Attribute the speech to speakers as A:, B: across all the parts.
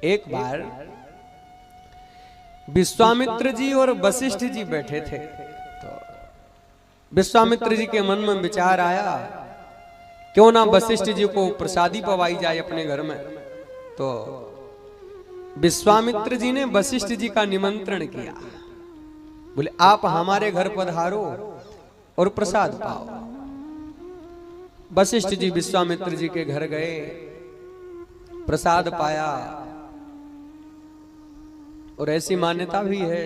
A: एक बार विश्वामित्र जी और वशिष्ठ जी बैठे थे, तो विश्वामित्र जी के मन में विचार आया क्यों ना वशिष्ठ जी को प्रसादी पवाई जाए अपने घर में। तो विश्वामित्र जी ने वशिष्ठ जी का निमंत्रण किया, बोले आप हमारे घर पधारो और प्रसाद पाओ। वशिष्ठ जी विश्वामित्र जी के घर गए, प्रसाद पाया। और ऐसी मान्यता भी है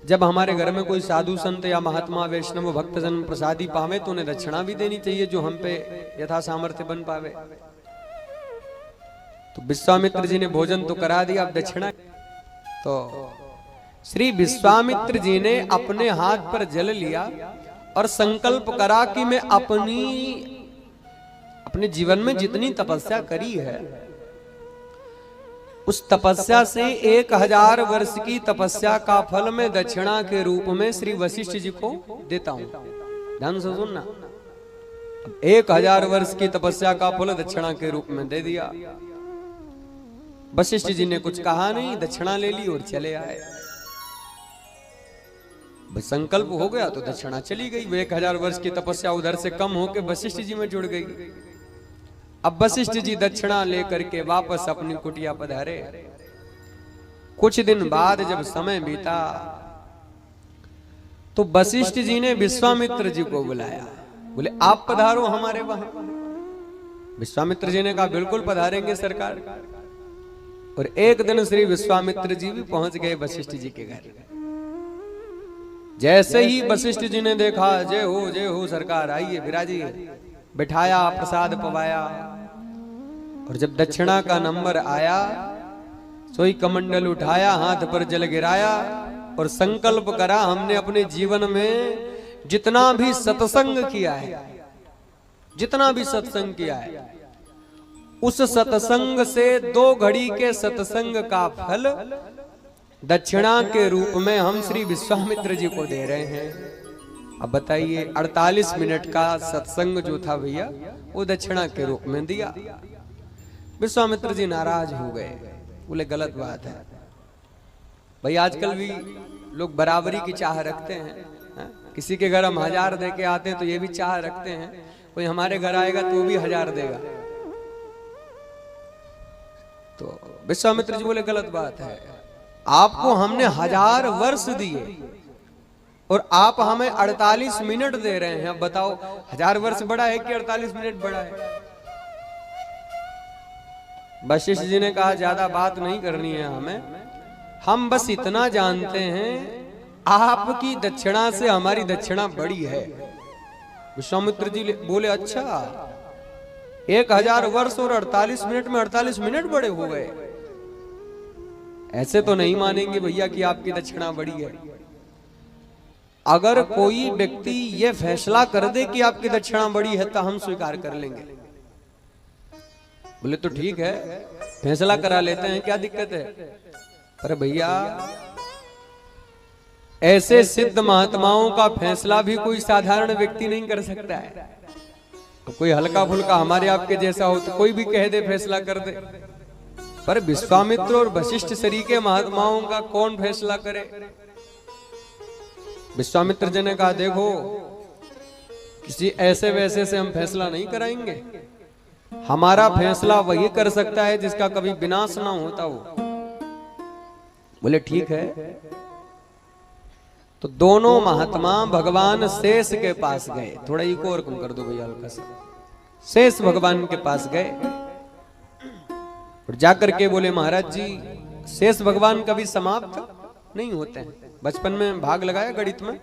A: जब हमारे घर में कोई साधु संत या महात्मा वैष्णव भक्तजन प्रसादी पावे तो उन्हें दक्षिणा भी देनी चाहिए, जो हम पे यथा सामर्थ्य बन पावे। तो विश्वामित्र जी ने भोजन तो करा दिया, अब दक्षिणा। तो श्री विश्वामित्र जी ने अपने हाथ पर जल लिया और संकल्प करा कि मैं अपने जीवन में जितनी तपस्या करी है उस तपस्या से 1000 वर्ष की तपस्या का फल मैं दक्षिणा के रूप में श्री वशिष्ठ जी को देता हूं। ध्यान से सुनना, 1000 वर्ष की तपस्या का फल दक्षिणा के रूप में दे दिया। वशिष्ठ जी ने कुछ कहा नहीं, दक्षिणा ले ली और चले आए। संकल्प हो गया तो दक्षिणा चली गई। 1000 वर्ष की तपस्या उधर से कम होकर वशिष्ठ जी में जुड़ गई। अब वशिष्ठ जी दक्षिणा लेकर के वापस अपनी कुटिया पधारे। कुछ दिन बाद जब समय बीता तो वशिष्ठ जी ने विश्वामित्र जी को बुलाया, बोले आप पधारो हमारे वहां। विश्वामित्र जी ने कहा बिल्कुल पधारेंगे सरकार। और एक दिन श्री विश्वामित्र जी भी पहुंच गए वशिष्ठ जी के घर। जैसे ही वशिष्ठ जी ने देखा, जय हो सरकार, आइए विराजिए, बिठाया, प्रसाद पवाया। और जब दक्षिणा का नंबर आया, सोई कमंडल उठाया, हाथ पर जल गिराया और संकल्प करा हमने अपने जीवन में जितना भी सत्संग किया है, जितना भी सत्संग किया है, उस सत्संग से 2 घड़ी के सत्संग का फल दक्षिणा के रूप में हम श्री विश्वामित्र जी को दे रहे हैं। अब बताइए 48 मिनट का सत्संग जो था भैया वो दक्षिणा के रूप में दिया। विश्वामित्र जी नाराज हो गए, बोले गलत बात है भाई, आजकल भी लोग बराबरी की चाह रखते हैं। किसी के घर हम 1000 दे के आते हैं तो ये भी चाह रखते हैं कोई हमारे घर आएगा तो भी 1000 देगा। तो विश्वामित्र जी बोले गलत बात है, आपको हमने 1000 वर्ष दिए और आप हमें 48 मिनट दे रहे हैं। अब बताओ 1000 वर्ष बड़ा है कि 48 मिनट बड़ा है? वशिष्ठ जी ने कहा ज्यादा बात नहीं करनी है हमें, हम बस इतना जानते हैं आपकी दक्षिणा से हमारी दक्षिणा बड़ी है। विश्वामित्र जी बोले अच्छा, 1000 वर्ष और 48 मिनट में 48 मिनट बड़े हो गए? ऐसे तो नहीं मानेंगे भैया कि आपकी दक्षिणा बड़ी है। अगर कोई व्यक्ति ये फैसला कर दे कि आपकी दक्षिणा बड़ी है तो हम स्वीकार कर लेंगे। बोले तो ठीक है, फैसला करा लेते हैं, क्या दिक्कत है? पर भैया ऐसे सिद्ध महात्माओं का फैसला भी कोई साधारण व्यक्ति नहीं कर सकता है। तो कोई हल्का फुल्का हमारे आपके जैसा हो तो कोई भी कह दे, फैसला कर दे। पर विश्वामित्र और वशिष्ठ सरी के महात्माओं का कौन फैसला करे? विश्वामित्र जी ने कहा देखो, किसी ऐसे वैसे से हम फैसला नहीं कराएंगे, हमारा फैसला वही कर सकता है जिसका कभी विनाश ना होता हो। बोले ठीक है। तो दोनों महात्मा भगवान शेष के पास गए। थोड़ा इको और कम कर दो भैया हल्का सा। शेष भगवान के पास गए और जाकर के बोले महाराज जी, शेष भगवान कभी समाप्त नहीं होते हैं। बचपन में भाग लगाया गणित में,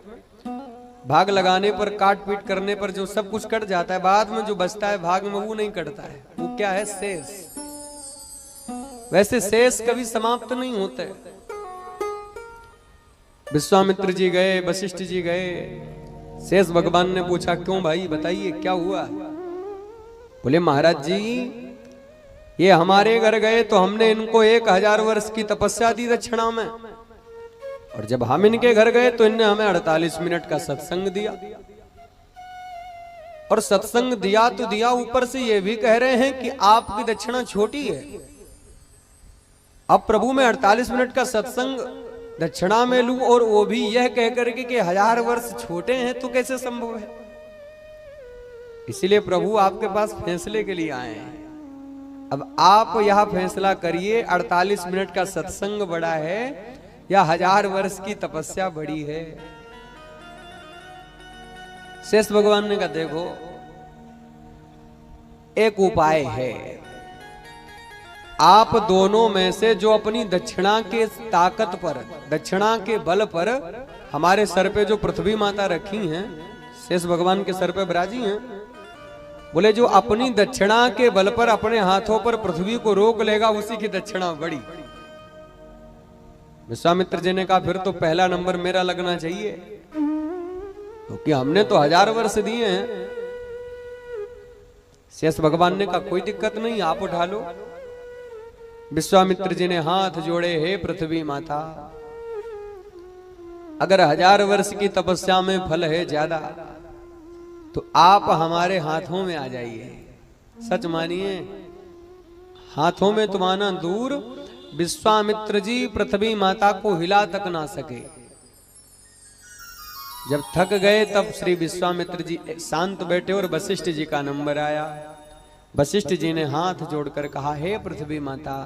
A: भाग लगाने पर काट पीट करने पर जो सब कुछ कट जाता है, बाद में जो बचता है भाग में वो नहीं कटता है, वो क्या है? शेष। वैसे शेष कभी समाप्त नहीं होते। विश्वामित्र जी गए, वशिष्ठ जी गए, शेष भगवान ने पूछा क्यों भाई बताइए क्या हुआ? बोले महाराज जी, ये हमारे घर गए तो हमने इनको 1000 वर्ष की तपस्या दी दक्षिणा में, और जब हम इनके घर गए तो इनने हमें 48 मिनट का सत्संग दिया। और सत्संग दिया तो दिया, ऊपर से ये भी कह रहे हैं कि आपकी दक्षिणा छोटी है। अब प्रभु मैं 48 मिनट का सत्संग दक्षिणा में लूं और वो भी यह कह करके कि 1000 वर्ष छोटे हैं तो कैसे संभव है। इसीलिए प्रभु आपके पास फैसले के लिए आए हैं। अब आप यह फैसला करिए 48 मिनट का सत्संग बड़ा है या 1000 वर्ष की तपस्या बड़ी है। शेष भगवान ने कहा देखो एक उपाय है, आप दोनों में से जो अपनी दक्षिणा के ताकत पर, दक्षिणा के बल पर हमारे सर पे जो पृथ्वी माता रखी हैं, शेष भगवान के सर पे विराजी हैं, बोले जो अपनी दक्षिणा के बल पर अपने हाथों पर पृथ्वी को रोक लेगा उसी की दक्षिणा बड़ी। विश्वामित्र जी ने कहा फिर तो पहला नंबर मेरा लगना चाहिए, क्योंकि हमने तो 1000 वर्ष दिए हैं। शेष भगवान ने कहा कोई दिक्कत नहीं, आप उठा लो। विश्वामित्र जी ने हाथ जोड़े, हे पृथ्वी माता, अगर 1000 वर्ष की तपस्या में फल है ज्यादा तो आप हमारे हाथों में आ जाइए। सच मानिए हाथों में तुम आना दूर, विश्वामित्र जी पृथ्वी माता को हिला तक ना सके। जब थक गए तब श्री विश्वामित्र जी शांत बैठे और वशिष्ठ जी का नंबर आया। वशिष्ठ जी ने हाथ जोड़कर कहा, हे पृथ्वी माता,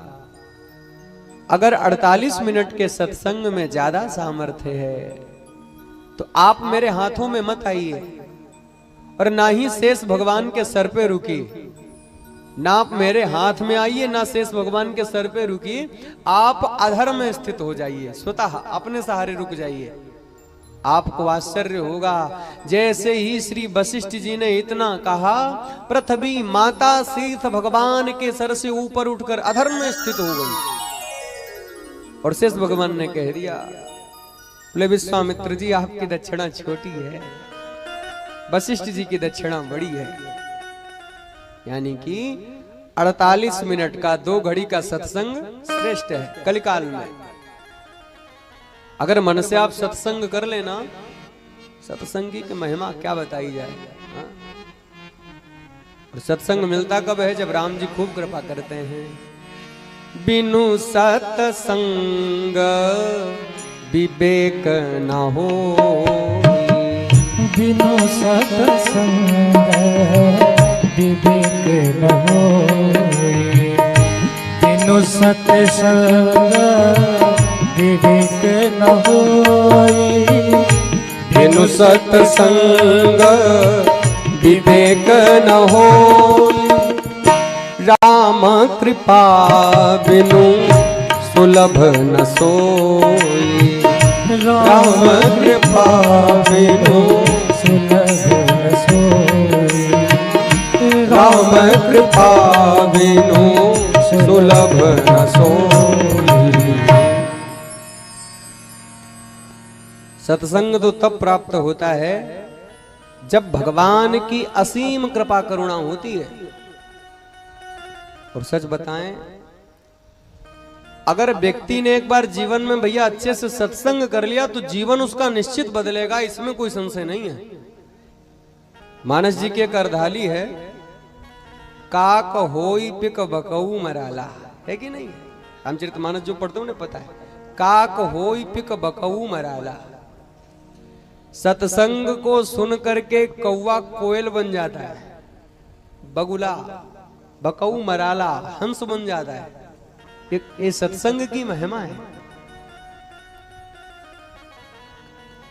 A: अगर 48 मिनट के सत्संग में ज्यादा सामर्थ्य है तो आप मेरे हाथों में मत आइए और ना ही शेष भगवान के सर पे रुकिए। ना आप मेरे हाथ में आइए ना शेष भगवान के सर पे रुकिए, आप अधर में स्थित हो जाइए, स्वतः अपने सहारे रुक जाइए। आपको आश्चर्य होगा, जैसे ही श्री वशिष्ठ जी ने इतना कहा, पृथ्वी माता शीर्ष भगवान के सर से ऊपर उठकर अधर में स्थित हो गई और शेष भगवान ने कह दिया, बोले विश्वामित्र जी आपकी दक्षिणा छोटी है, वशिष्ठ जी की दक्षिणा बड़ी है। यानी कि 48 मिनट का 2 घड़ी का सत्संग श्रेष्ठ है कलिकाल में। अगर मन से आप सत्संग कर लेना, सत्संगी की महिमा क्या बताई जाए। और सत्संग मिलता कब है? जब राम जी खूब कृपा करते हैं। बिनु सत्संग विवेक न हो,
B: बिनु सत्संग विवेक न हो, बिनु सत्संग विवेक न हो,
A: बिनु सत्संग विवेक न हो, राम कृपा बिनु सुलभ न सोई, राम कृपा बिनु
B: सुलभ न सोई,
A: राम कृपा बिनु सुलभ न सोई। सत्संग तो तब प्राप्त होता है जब भगवान की असीम कृपा करुणा होती है। और सच बताएं, अगर व्यक्ति ने एक बार जीवन में भैया अच्छे से सत्संग कर लिया तो जीवन उसका निश्चित बदलेगा, इसमें कोई संशय नहीं है। मानस जी की एक अर्धाली है, काक होई पिक बकऊ मराला, है कि नहीं? रामचरितमानस जो पढ़ते हो उन्हें पता है, काक होई पिक बकऊ मराला। सत्संग को सुन करके कौवा कोयल बन जाता है, बगुला बकऊ मराला हंस बन जाता है। ये सत्संग की महिमा है।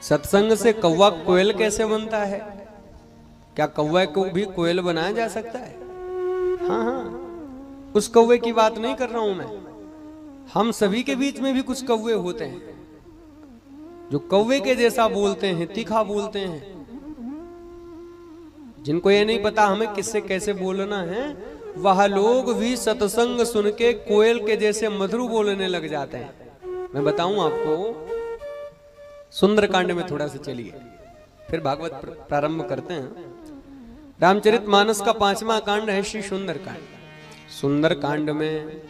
A: सत्संग से कौवा कोयल कैसे बनता है? क्या कौवे को भी कोयल बनाया जा सकता है? हाँ हाँ, उस कौवे की बात नहीं कर रहा हूं मैं। हम सभी के बीच में भी कुछ कौवे होते हैं जो कौवे के जैसा बोलते हैं, तीखा बोलते हैं, जिनको ये नहीं पता हमें किससे कैसे बोलना है। वह लोग भी सत्संग सुन के कोयल के जैसे मधुर बोलने लग जाते हैं। मैं बताऊं आपको, सुंदरकांड में थोड़ा सा चलिए, फिर भागवत प्रारंभ करते हैं। रामचरितमानस का 5वां कांड है श्री सुंदरकांड। सुंदरकांड में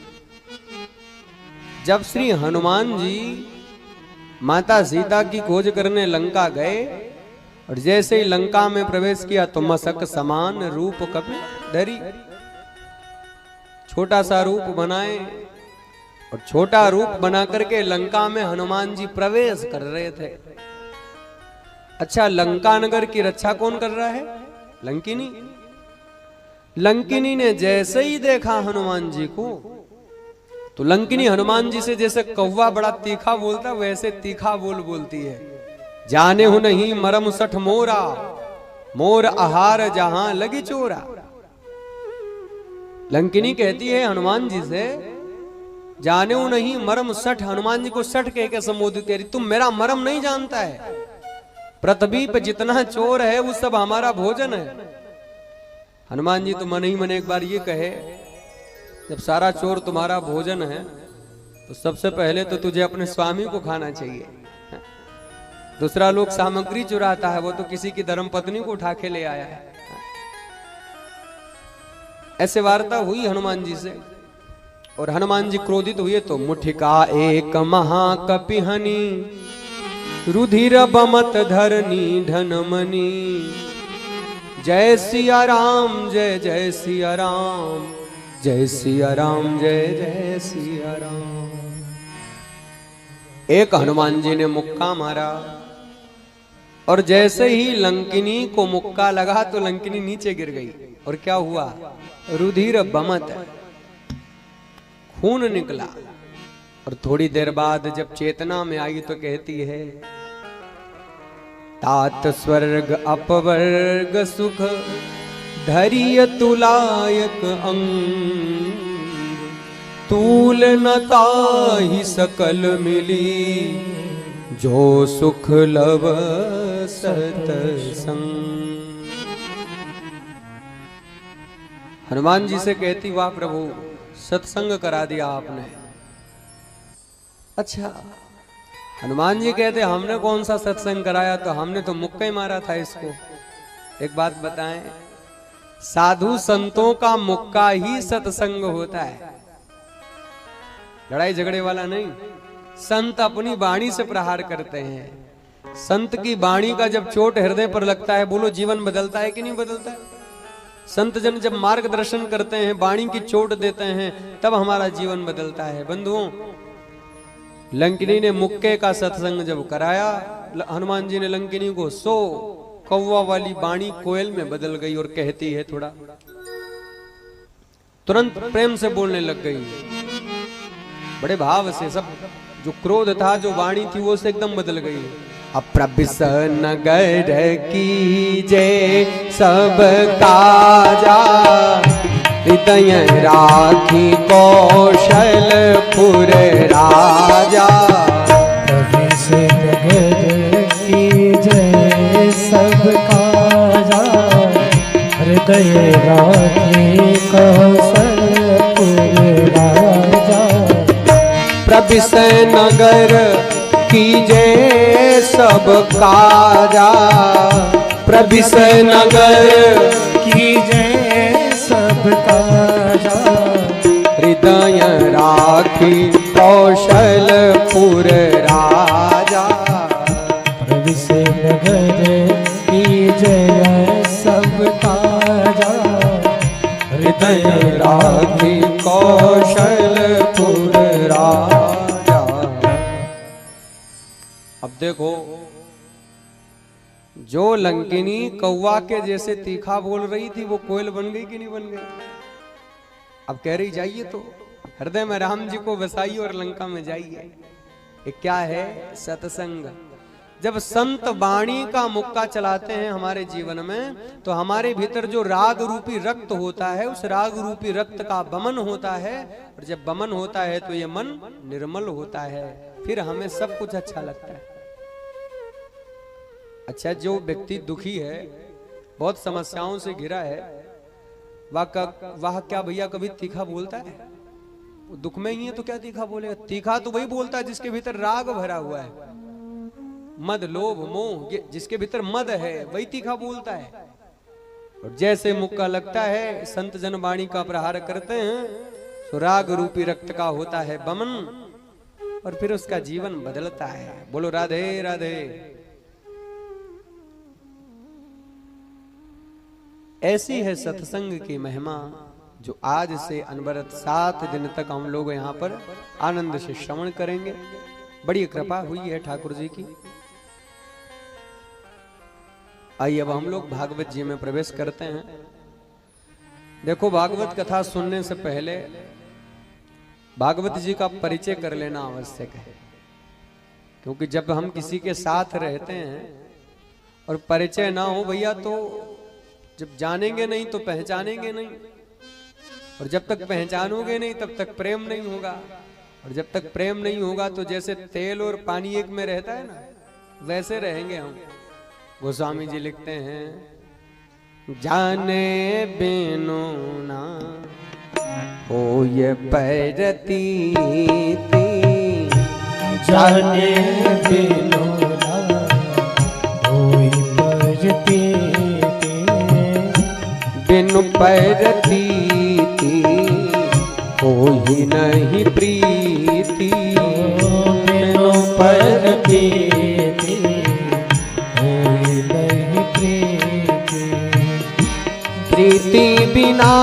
A: जब श्री हनुमान जी माता सीता की खोज करने लंका गए और जैसे ही लंका में प्रवेश किया तो मशक समान रूप कपि धरी, छोटा सा रूप बनाए, और छोटा रूप बना करके लंका में हनुमान जी प्रवेश कर रहे थे। अच्छा, लंका नगर की रक्षा कौन कर रहा है? लंकिनी। लंकिनी ने जैसे ही देखा हनुमान जी को, तो लंकिनी हनुमान जी से जैसे कौवा बड़ा तीखा बोलता वैसे तीखा बोलती है। जाने हूं नहीं मरम सठ मोरा, मोर आहार जहां लगी चोरा। लंकिनी कहती है हनुमान जी से, जाने हूं नहीं मरम सठ, हनुमान जी को सठ कह के संबोधित करी, तुम मेरा मरम नहीं जानता है। पृथ्वी पे जितना चोर है वो सब हमारा भोजन है। हनुमान जी तो मन ही मन एक बार ये कहे, जब सारा चोर तुम्हारा भोजन है तो सबसे पहले तो तुझे अपने स्वामी को खाना चाहिए। दूसरा लोग सामग्री चुराता है, वो तो किसी की धर्मपत्नी को उठा के ले आया है। ऐसे वार्ता हुई हनुमान जी से, और हनुमान जी क्रोधित हुए तो मुठिका एक महाकपिहनी, रुधिर बमत धरनी धनमनी, जय सिया राम जय जय सिया राम, जय सिया राम जय जय सिया राम। एक हनुमान जी ने मुक्का मारा, और जैसे ही लंकिनी को मुक्का लगा तो लंकिनी नीचे गिर गई। और क्या हुआ? रुधिर बमत, खून निकला। और थोड़ी देर बाद जब चेतना में आई तो कहती है, तात स्वर्ग अपवर्ग सुख, धैर्य तुलायक अंग, तूल न ताहि सकल मिली, जो सुख लव सतसंग। हनुमान जी से कहती, वाह प्रभु, सत्संग करा दिया आपने। अच्छा, हनुमान जी कहते हमने कौन सा सत्संग कराया, तो हमने तो मुक्का ही मारा था इसको। एक बात बताएं, साधु संतों का मुक्का ही सत्संग होता है, लड़ाई झगड़े वाला नहीं। संत अपनी वाणी से प्रहार करते हैं। संत की वाणी का जब चोट हृदय पर लगता है, बोलो जीवन बदलता है कि नहीं बदलता है? संत जन जब मार्गदर्शन करते हैं, वाणी की चोट देते हैं, तब हमारा जीवन बदलता है। बंधुओं, लंकिनी ने मुक्के का सत्संग जब कराया, हनुमान जी ने लंकिनी को 100 कौवा वाली वाणी कोयल में बदल गई, और कहती है थोड़ा, तुरंत प्रेम से बोलने लग गई, बड़े भाव से। सब जो क्रोध था, जो वाणी थी, वो से एकदम बदल गई। अप्रबिस नगर की जय सब काजा, हृदय राखी कौशलपुर राजा।
B: प्रवेश नगर की जय सब काजा, हृदय राखी कौशलपुर राजा।
A: प्रवेश नगर की जय सब काजा, प्रवेश नगर
B: की जय सब काजा,
A: हृदय राखी कौशलपुर राजा।
B: प्रवेश नगर की जय सब काजा,
A: हृदय राखी कौशलपुर राजा। अब देखो, जो लंकिनी कौवा के जैसे तीखा बोल रही थी, वो कोयल बन गई कि नहीं बन गई? अब कह रही जाइए तो हृदय में राम जी को बसाइए और लंका में जाइए। ये क्या है? सत्संग। जब संत वाणी का मुक्का चलाते हैं हमारे जीवन में, तो हमारे भीतर जो राग रूपी रक्त होता है, उस राग रूपी रक्त का बमन होता है। और जब बमन होता है तो ये मन निर्मल होता है, फिर हमें सब कुछ अच्छा लगता है। अच्छा, जो व्यक्ति दुखी है, बहुत समस्याओं से घिरा है, वाह क्या भैया कभी तीखा बोलता है? दुख में ही है तो क्या तीखा बोलेगा? तीखा तो वही बोलता है जिसके भीतर राग भरा हुआ है, मद लोभ मोह, जिसके भीतर मद है वही तीखा बोलता है। और जैसे मुक्का लगता है, संत जन वाणी का प्रहार करते हैं, तो राग रूपी रक्त का होता है बमन, और फिर उसका जीवन बदलता है। बोलो राधे राधे। ऐसी है सत्संग की महिमा। जो आज से अनवरत 7 दिन तक हम लोग यहाँ पर आनंद से श्रवण करेंगे। बड़ी कृपा हुई है ठाकुर जी की। आइए अब हम लोग भागवत जी में प्रवेश करते हैं। देखो, भागवत कथा सुनने से पहले भागवत जी का परिचय कर लेना आवश्यक है, क्योंकि जब हम किसी के साथ रहते हैं और परिचय ना हो भैया, तो जब जानेंगे नहीं तो पहचानेंगे नहीं, और जब तक पहचानोगे नहीं तब तक प्रेम नहीं होगा, और जब तक प्रेम नहीं होगा तो जैसे तेल और पानी एक में रहता है ना, वैसे रहेंगे हम। गोस्वामी जी लिखते हैं, जाने बिनु ना हो ये पैरती,
B: जाने बिनु ना होई पैरती,
A: बिनु पैरती होई नहीं प्रीति,
B: बिनु पैरती होई नहीं प्रीति,
A: प्रीति बिना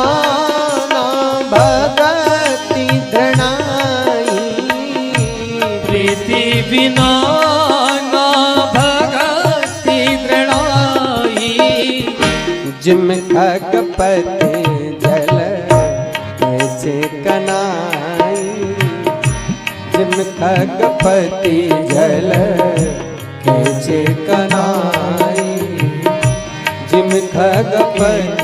A: ना भगति धृणाई,
B: प्रीति बिना ना भगति दृढ़ाई,
A: जिम खगपति जल कैसे कनाई, जिम खगपति जल कैसे कनाई, जिम खगपति